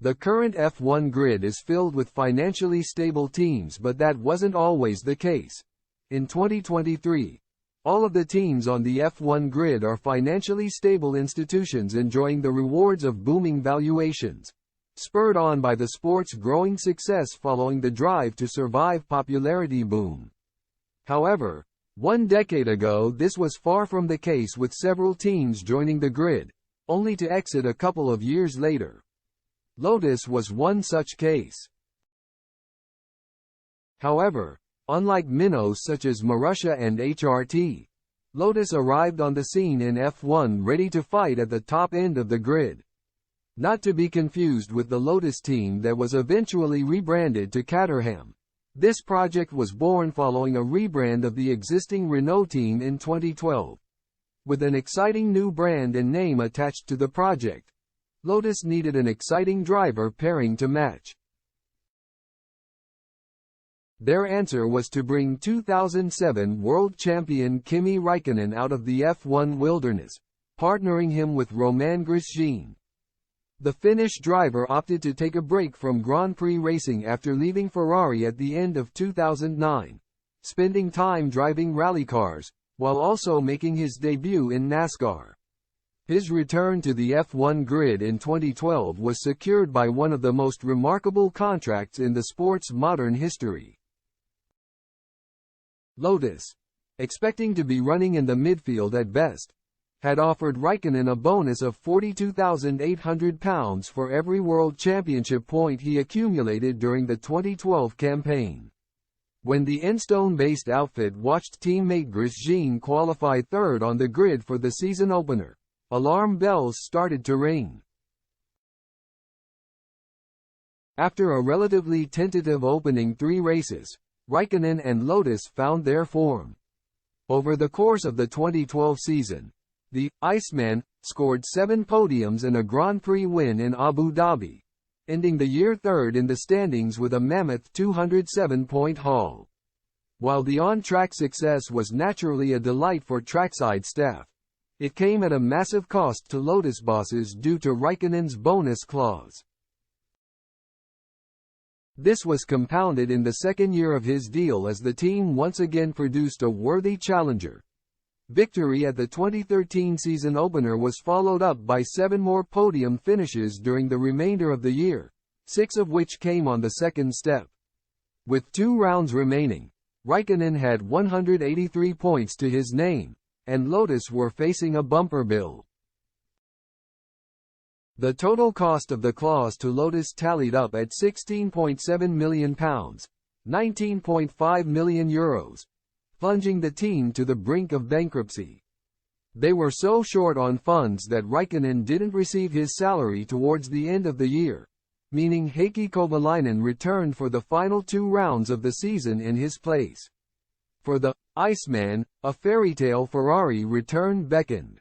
The current F1 grid is filled with financially stable teams, but that wasn't always the case. In 2023, all of the teams on the F1 grid are financially stable institutions enjoying the rewards of booming valuations, spurred on by the sport's growing success following the Drive to Survive popularity boom. However, 1 decade ago this was far from the case, with several teams joining the grid, only to exit a couple of years later. Lotus was one such case. However, unlike minnows such as Marussia and HRT, Lotus arrived on the scene in F1 ready to fight at the top end of the grid. Not to be confused with the Lotus team that was eventually rebranded to Caterham. This project was born following a rebrand of the existing Renault team in 2012. With an exciting new brand and name attached to the project, Lotus needed an exciting driver pairing to match. Their answer was to bring 2007 world champion Kimi Räikkönen out of the F1 wilderness, partnering him with Romain Grosjean. The Finnish driver opted to take a break from Grand Prix racing after leaving Ferrari at the end of 2009, spending time driving rally cars, while also making his debut in NASCAR. His return to the F1 grid in 2012 was secured by one of the most remarkable contracts in the sport's modern history. Lotus, expecting to be running in the midfield at best, had offered Räikkönen a bonus of £42,800 for every World Championship point he accumulated during the 2012 campaign. When the Enstone-based outfit watched teammate Grosjean qualify third on the grid for the season opener, alarm bells started to ring. After a relatively tentative opening 3 races, Räikkönen and Lotus found their form. Over the course of the 2012 season, the Iceman scored 7 podiums and a Grand Prix win in Abu Dhabi, ending the year third in the standings with a mammoth 207-point haul. While the on-track success was naturally a delight for trackside staff, it came at a massive cost to Lotus bosses due to Räikkönen's bonus clause. This was compounded in the second year of his deal as the team once again produced a worthy challenger. Victory at the 2013 season opener was followed up by 7 more podium finishes during the remainder of the year, 6 of which came on the second step. With 2 rounds remaining, Räikkönen had 183 points to his name, and Lotus were facing a bumper bill. The total cost of the clause to Lotus tallied up at £16.7 million, €19.5 million, plunging the team to the brink of bankruptcy. They were so short on funds that Räikkönen didn't receive his salary towards the end of the year, meaning Heikki Kovalainen returned for the final 2 rounds of the season in his place. For the Iceman, a fairy tale Ferrari return beckoned.